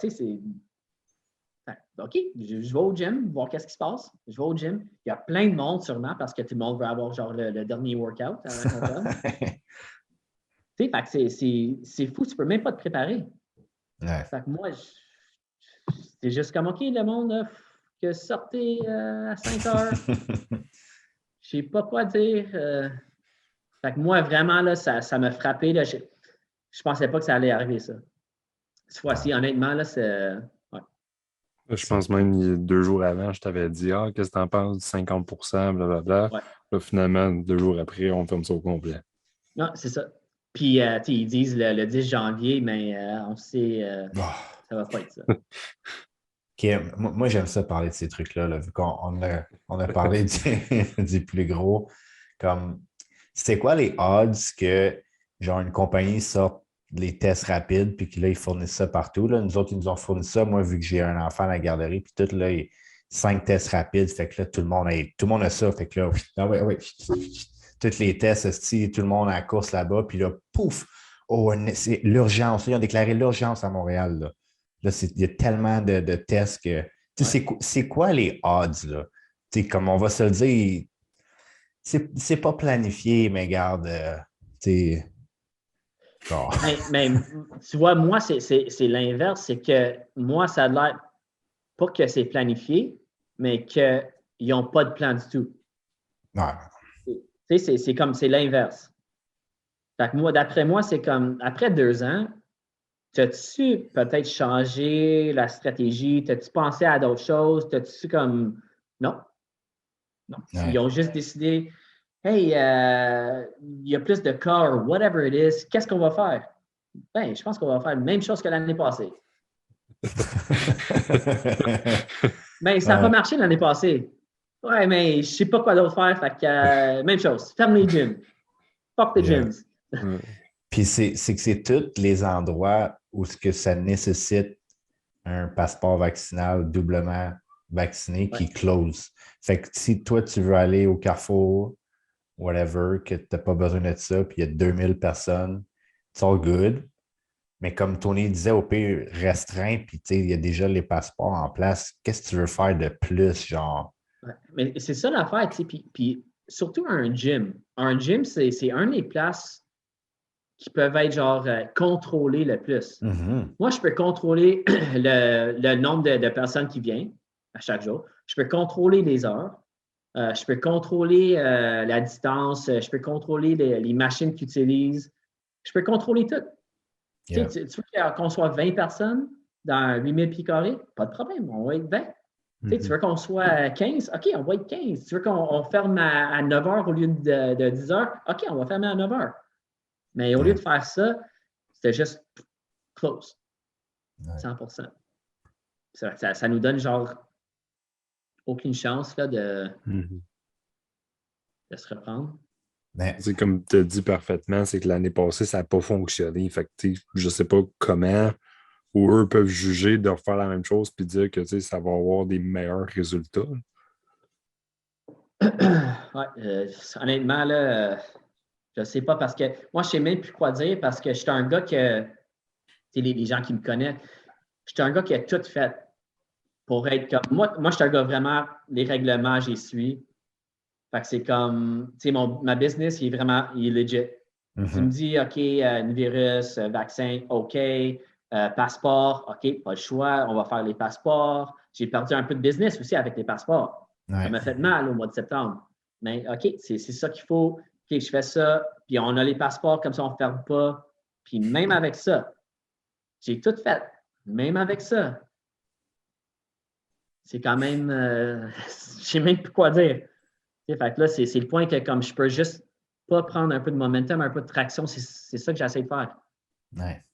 B: OK, je vais au gym, voir qu'est-ce qui se passe. Je vais au gym. Il y a plein de monde sûrement parce que tout le monde veut avoir genre le dernier workout avant qu'on donne. Tu sais, fait que c'est fou, tu peux même pas te préparer.
C: Ouais.
B: Fait que moi, c'est juste comme OK, le monde que sortez à 5 heures. Je sais pas quoi dire. Fait que moi, vraiment, là, ça m'a frappé. Là, je pensais pas que ça allait arriver, ça. Cette fois-ci, honnêtement, là, c'est. Ouais.
A: Je pense même 2 jours avant, je t'avais dit qu'est-ce que t'en penses du 50%, blablabla.
B: Ouais.
A: Là, finalement, 2 jours après, on ferme ça au complet.
B: Non, c'est ça. Puis, ils disent le 10 janvier, mais on sait, ça va pas être ça.
C: OK, moi, j'aime ça parler de ces trucs-là, là, vu on a parlé du plus gros. Comme, c'est quoi les odds que, genre, une compagnie sorte les tests rapides, puis que là, ils fournissent ça partout, là? Nous autres, ils nous ont fourni ça. Moi, vu que j'ai un enfant à la garderie, puis tout, là, 5 tests rapides, fait que là, tout le monde a ça. Fait que là, tous les tests, tout le monde à la course là-bas, puis là, pouf! Oh, c'est l'urgence. Ils ont déclaré l'urgence à Montréal, là. Là, il y a tellement de tests que. C'est quoi les odds, là? Comme on va se le dire, c'est pas planifié, mais regarde, genre.
B: Mais tu vois, moi, c'est l'inverse. C'est que moi, ça a l'air pas que c'est planifié, mais qu'ils n'ont pas de plan du tout.
C: Ouais.
B: C'est comme, c'est l'inverse. Fait que moi, d'après moi, c'est comme, après 2 ans, t'as-tu peut-être changé la stratégie? T'as-tu pensé à d'autres choses? T'as-tu comme, non. Non.
C: Ouais.
B: Ils ont juste décidé, hey, il y a plus de cas, or whatever it is, qu'est-ce qu'on va faire? Ben, je pense qu'on va faire la même chose que l'année passée. Mais ça n'a pas marché l'année passée. Ouais, mais je ne sais pas quoi d'autre faire. Fait que, même chose. Ferme les gyms. Fuck the gyms.
C: Puis c'est que c'est tous les endroits où ce que ça nécessite un passeport vaccinal doublement vacciné qui close. Fait que si toi, tu veux aller au Carrefour, whatever, que tu n'as pas besoin de ça, puis il y a 2000 personnes, it's all good. Mais comme Tony disait, au pire, restreint, puis il y a déjà les passeports en place. Qu'est-ce que tu veux faire de plus, genre?
B: Ouais. Mais c'est ça l'affaire, tu sais. Puis surtout un gym. Un gym, c'est un des places qui peuvent être genre contrôlées le plus.
C: Mm-hmm.
B: Moi, je peux contrôler le nombre de personnes qui viennent à chaque jour. Je peux contrôler les heures. Je peux contrôler la distance. Je peux contrôler les machines qu'ils utilisent. Je peux contrôler tout. Yeah. Tu veux qu'on soit 20 personnes dans 8000 pieds carrés? Pas de problème, on va être 20. Mm-hmm. Tu veux qu'on soit 15? OK, on va être 15. Tu veux qu'on ferme à 9 heures au lieu de 10 heures? OK, on va fermer à 9 heures. Mais au lieu de faire ça, c'était juste close. 100%. Ça nous donne genre aucune chance là, de se reprendre.
A: C'est comme tu as dit parfaitement, c'est que l'année passée, ça n'a pas fonctionné. Fait que je ne sais pas comment ou eux peuvent juger de refaire la même chose et dire que ça va avoir des meilleurs résultats.
B: Honnêtement, là, je ne sais pas parce que moi, je ne sais même plus quoi dire parce que je suis un gars que, les gens qui me connaissent, je suis un gars qui a tout fait pour être comme. Moi, je suis un gars vraiment, les règlements, j'y suis. Fait que c'est comme, ma business, il est legit. Mm-hmm. Tu me dis, OK, virus, vaccin, OK, passeport, OK, pas le choix, on va faire les passeports. J'ai perdu un peu de business aussi avec les passeports. Ouais. Ça m'a fait mal au mois de septembre. Mais OK, c'est ça qu'il faut. OK, je fais ça, puis on a les passeports, comme ça, on ne ferme pas. Puis même avec ça, j'ai tout fait. Même avec ça, c'est quand même, je ne sais même plus quoi dire. Fait que là, c'est le point que comme je peux juste pas prendre un peu de momentum, un peu de traction, c'est ça que j'essaie de faire.
C: Ouais.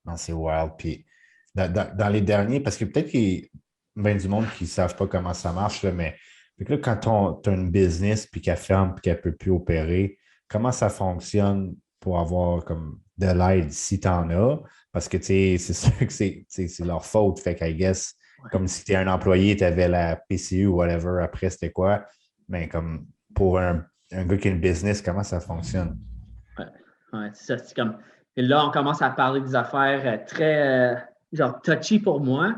C: Non, c'est wild. Puis dans les derniers, parce que peut-être qu'il y a bien du monde qui ne savent pas comment ça marche, là, mais là, quand tu as une business puis qu'elle ferme puis qu'elle ne peut plus opérer, comment ça fonctionne pour avoir comme de l'aide si tu en as? Parce que c'est sûr que c'est leur faute. Fait qu'I guess, comme si tu es un employé, tu avais la PCU ou whatever, après c'était quoi? Mais comme pour un gars qui a une business, comment ça fonctionne?
B: Ouais, c'est ça. Et là, on commence à parler des affaires très genre touchy pour moi.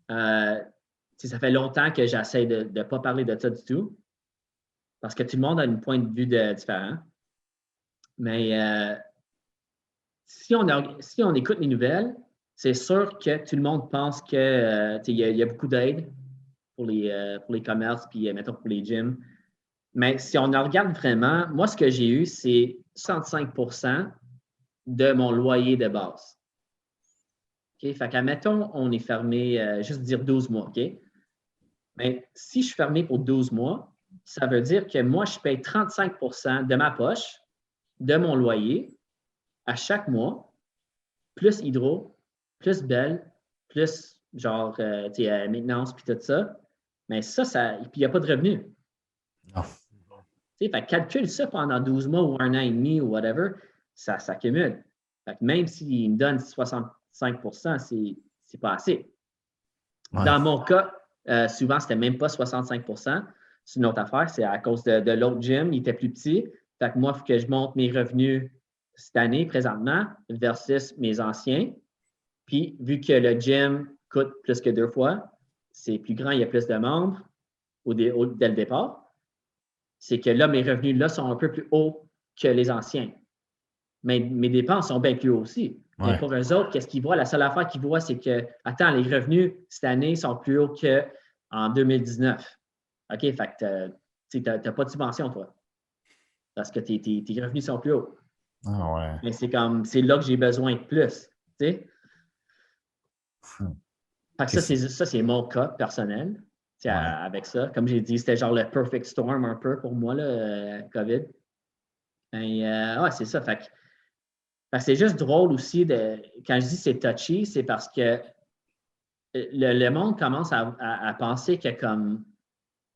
B: Ça fait longtemps que j'essaie de ne pas parler de ça du tout. Parce que tout le monde a un point de vue différent. Mais si on écoute les nouvelles, c'est sûr que tout le monde pense qu'il y a beaucoup d'aide pour les commerces, puis mettons pour les gyms. Mais si on en regarde vraiment, moi, ce que j'ai eu, c'est 65% de mon loyer de base. OK? Fait qu'admettons, on est fermé, juste dire 12 mois, OK? Mais si je suis fermé pour 12 mois, ça veut dire que moi, je paye 35% de ma poche, de mon loyer, à chaque mois, plus hydro, plus belle, plus genre maintenance, puis tout ça. Mais ça, puis il n'y a pas de revenu.
C: Non.
B: Fait que calcule ça pendant 12 mois ou un an et demi ou whatever, ça s'accumule. Même s'il me donne 65%, c'est pas assez.
C: Ouais.
B: Dans mon cas, souvent, c'était même pas 65%. C'est une autre affaire, c'est à cause de l'autre gym, il était plus petit. Fait que moi, il faut que je monte mes revenus cette année, présentement, versus mes anciens. Puis, vu que le gym coûte plus que 2 fois, c'est plus grand, il y a plus de membres dès le départ. C'est que là, mes revenus là sont un peu plus hauts que les anciens. Mais mes dépenses sont bien plus hauts aussi.
C: Ouais.
B: Et pour eux autres, qu'est-ce qu'ils voient? La seule affaire qu'ils voient, c'est que, attends, les revenus cette année sont plus hauts qu'en 2019. OK? Fait que tu n'as pas de subvention, toi. Parce que tes revenus sont plus hauts.
C: Ah ouais.
B: Mais c'est là que j'ai besoin de plus. Tu sais? Fait que ça, c'est mon cas personnel. Ouais. Avec ça. Comme j'ai dit, c'était genre le perfect storm un peu pour moi, là, COVID. Ouais, c'est ça. Fait que c'est juste drôle aussi quand je dis c'est touchy, c'est parce que le monde commence à penser que comme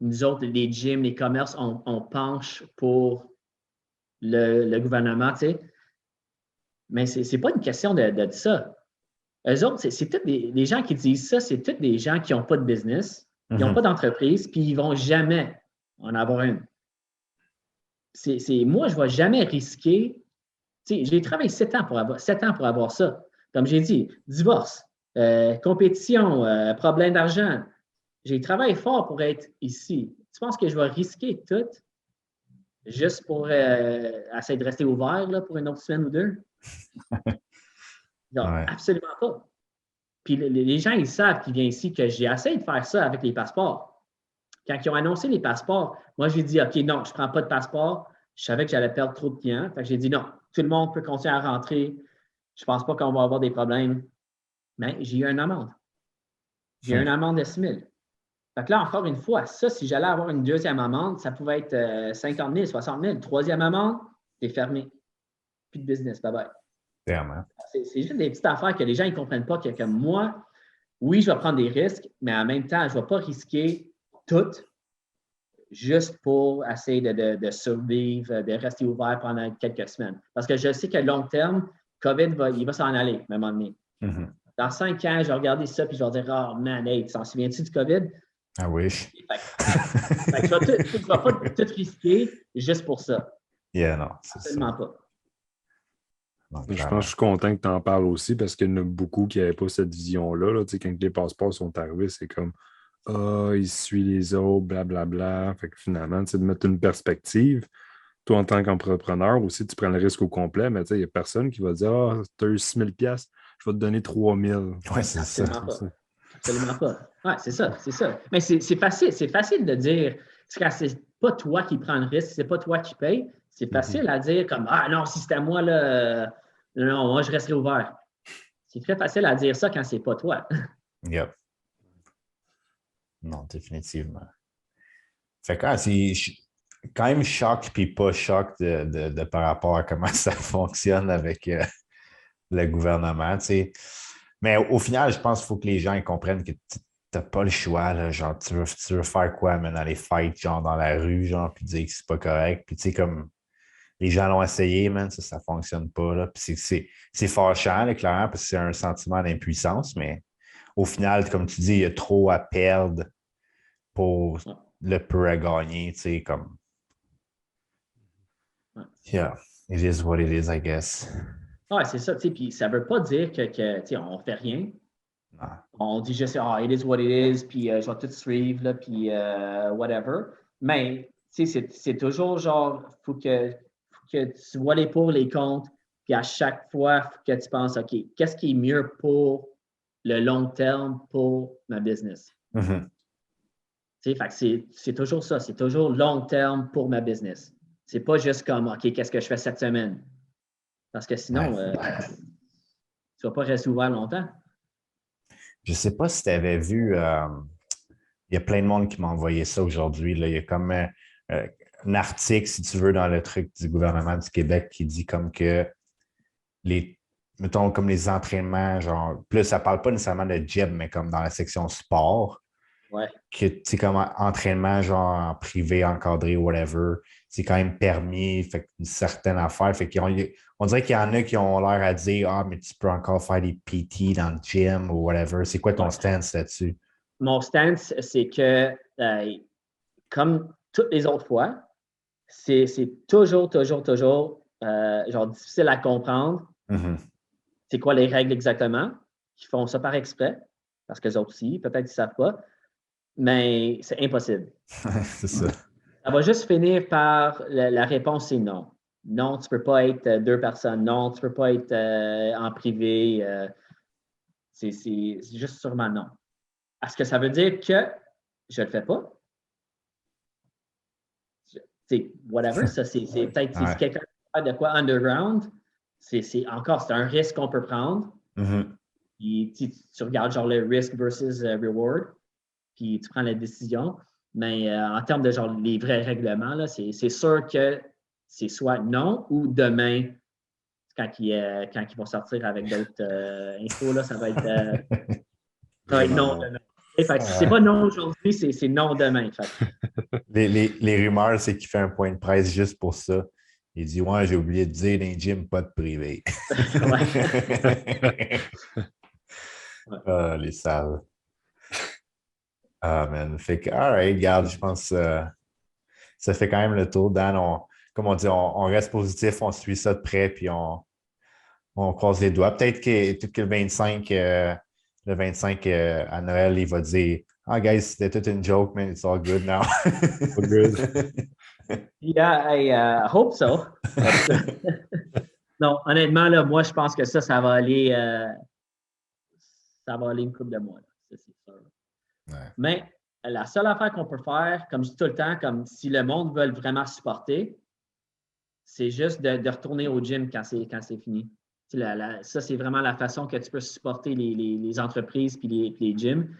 B: nous autres, les gyms, les commerces, on penche pour le gouvernement, tu sais. Mais c'est pas une question de ça. Eux autres, c'est tous les gens qui disent ça, c'est tous des gens qui n'ont pas de business, ils n'ont pas d'entreprise, puis ils ne vont jamais en avoir une. Moi, je ne vais jamais risquer. J'ai travaillé 7 ans pour avoir ça. Comme j'ai dit, divorce, compétition, problème d'argent. J'ai travaillé fort pour être ici. Tu penses que je vais risquer tout juste pour essayer de rester ouvert là, pour une autre semaine ou deux? Non, ouais. Absolument pas. Puis les gens, ils savent qu'ils viennent ici que j'ai essayé de faire ça avec les passeports. Quand ils ont annoncé les passeports, moi, j'ai dit, OK, non, je ne prends pas de passeport. Je savais que j'allais perdre trop de clients. Fait que j'ai dit, non, tout le monde peut continuer à rentrer. Je ne pense pas qu'on va avoir des problèmes. Mais j'ai eu une amende. J'ai eu une amende de 6 000. Fait que là, encore une fois, ça, si j'allais avoir une deuxième amende, ça pouvait être 50 000, 60 000. Troisième amende, t'es fermé. Plus de business, bye-bye.
C: Clairement.
B: C'est juste des petites affaires que les gens ne comprennent pas, que comme moi, oui, je vais prendre des risques, mais en même temps, je ne vais pas risquer tout juste pour essayer de survivre, de rester ouvert pendant quelques semaines. Parce que je sais qu'à long terme, COVID, il va s'en aller à un moment donné.
C: Mm-hmm.
B: Dans 5 ans, je vais regarder ça et je vais dire, oh man, hey, tu t'en souviens-tu du COVID?
C: I wish.
B: Fait que je ne vais pas tout risquer juste pour ça.
C: Yeah, non.
B: Absolument pas.
A: Donc, je pense que je suis content que tu en parles aussi parce qu'il y en a beaucoup qui n'avaient pas cette vision-là. Là. Quand les passeports sont arrivés, c'est comme il suit les autres, blablabla. Fait que finalement, de mettre une perspective. Toi, en tant qu'entrepreneur aussi, tu prends le risque au complet, mais il n'y a personne qui va dire tu as eu 6 000 $, je vais te donner 3 000.
C: Oui, c'est ça.
B: Absolument pas. Oui, c'est ça. Mais c'est facile de dire, c'est pas toi qui prends le risque, c'est pas toi qui paye. C'est facile à dire comme ah non, si c'était moi, là, non, moi, je resterais ouvert. C'est très facile à dire ça quand c'est pas toi.
C: Yep. Non, définitivement. Fait que c'est quand même choc puis pas choc de par rapport à comment ça fonctionne avec le gouvernement, tu sais. Mais au final, je pense qu'il faut que les gens ils comprennent que tu n'as pas le choix, là, genre, tu veux faire quoi, man, aller fight, genre, dans la rue, genre, puis dire que c'est pas correct. Puis, tu sais, comme, les gens l'ont essayé, man, ça fonctionne pas, là. Puis c'est fâchant, là, clairement, parce que c'est un sentiment d'impuissance, mais au final, comme tu dis, il y a trop à perdre pour le peu à gagner, tu sais, comme... Yeah, it is what it is, I guess.
B: Oui, c'est ça, tu sais, puis ça ne veut pas dire que on ne fait rien. On dit juste, it is what it is, puis je vais tout suivre, là, puis whatever. Mais, tu sais, c'est toujours genre, faut que tu vois les pour, les contre, puis à chaque fois, il faut que tu penses, OK, qu'est-ce qui est mieux pour le long terme pour ma business?
C: Mm-hmm.
B: Tu sais, fait que c'est toujours ça, c'est toujours long terme pour ma business. C'est pas juste comme, OK, qu'est-ce que je fais cette semaine? Parce que sinon, tu ne vas pas rester ouvert longtemps.
C: Je ne sais pas si tu avais vu, il y a plein de monde qui m'a envoyé ça aujourd'hui. Il y a comme un article, si tu veux, dans le truc du gouvernement du Québec qui dit comme que mettons, comme les entraînements, genre, plus ça ne parle pas nécessairement de gym, mais comme dans la section sport.
B: Ouais.
C: Que, tu sais, comme entraînement, genre en privé, encadré, whatever, c'est quand même permis, fait une certaine affaire. Fait on dirait qu'il y en a qui ont l'air à dire mais tu peux encore faire des PT dans le gym ou whatever. C'est quoi ton stance là-dessus?
B: Mon stance, c'est que, comme toutes les autres fois, c'est toujours, genre difficile à comprendre.
C: Mm-hmm.
B: C'est quoi les règles exactement? Ils font ça par exprès, parce qu'eux autres aussi, peut-être qu'ils ne savent pas. Mais c'est impossible.
C: C'est ça.
B: Ça va juste finir par la réponse, c'est non. Non, tu ne peux pas être deux personnes. Non, tu ne peux pas être en privé. C'est juste sûrement non. Est-ce que ça veut dire que je ne le fais pas? C'est whatever. Ça, c'est peut-être si quelqu'un fait de quoi underground, c'est un risque qu'on peut prendre.
C: Mm-hmm.
B: Puis, tu regardes genre le risk versus reward. Puis tu prends la décision. Mais en termes de genre les vrais règlements, là, c'est sûr que c'est soit non ou demain, quand ils vont sortir avec d'autres infos, là, ça va être non demain. Fait que si c'est pas non aujourd'hui, c'est non demain.
C: Les rumeurs, c'est qu'il fait un point de presse juste pour ça. Il dit ouais, j'ai oublié de dire dans les gyms, pas de privé. Les salles. Ah, man. Fait que, all right, regarde, je pense que ça fait quand même le tour. Dan, comme on dit, on reste positif, on suit ça de près, puis on croise les doigts. Peut-être que le 25 à Noël, il va dire guys, c'était toute une joke, man, it's all good now.
A: All good.
B: Yeah, I hope so. Non, honnêtement, là, moi, je pense que ça va aller une couple de mois. Là. Ça, c'est sûr.
C: Ouais.
B: Mais la seule affaire qu'on peut faire, comme je dis tout le temps, comme si le monde veut vraiment supporter, c'est juste de retourner au gym quand c'est fini. Ça, c'est vraiment la façon que tu peux supporter les entreprises et les gyms.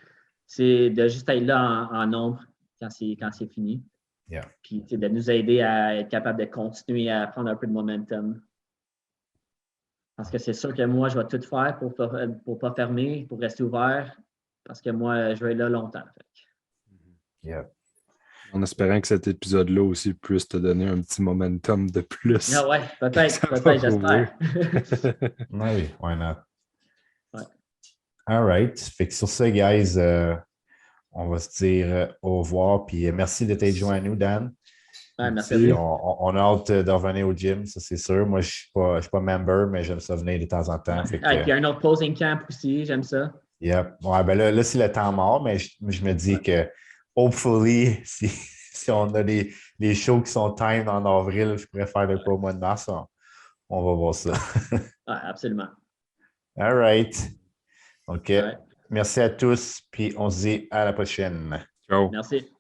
B: C'est de juste être là en nombre quand c'est fini.
C: Yeah.
B: Puis de nous aider à être capable de continuer à prendre un peu de momentum. Parce que c'est sûr que moi, je vais tout faire pour ne pas fermer, pour rester ouvert. Parce que moi, je vais être là longtemps.
C: Yeah.
A: En espérant que cet épisode-là aussi puisse te donner un petit momentum de plus.
B: Ah ouais, peut-être, j'espère.
C: Oui, why not?
B: Ouais.
C: All right. Fait que sur ça, guys, on va se dire au revoir. Puis merci de t'être joint à nous, Dan.
B: Ouais, merci.
C: On a hâte de revenir au gym, ça c'est sûr. Moi, je ne suis pas member, mais j'aime ça venir de temps en temps.
B: Puis il y a un autre posing camp aussi, j'aime ça.
C: Yep. Ouais, ben là c'est le temps mort, mais je me dis que hopefully, si on a les shows qui sont timed en avril, je pourrais faire le pas au mois de mars. On va voir ça.
B: Ouais, absolument.
C: All right. OK.
B: Ouais.
C: Merci à tous, puis on se dit à la prochaine.
A: Ciao.
B: Merci.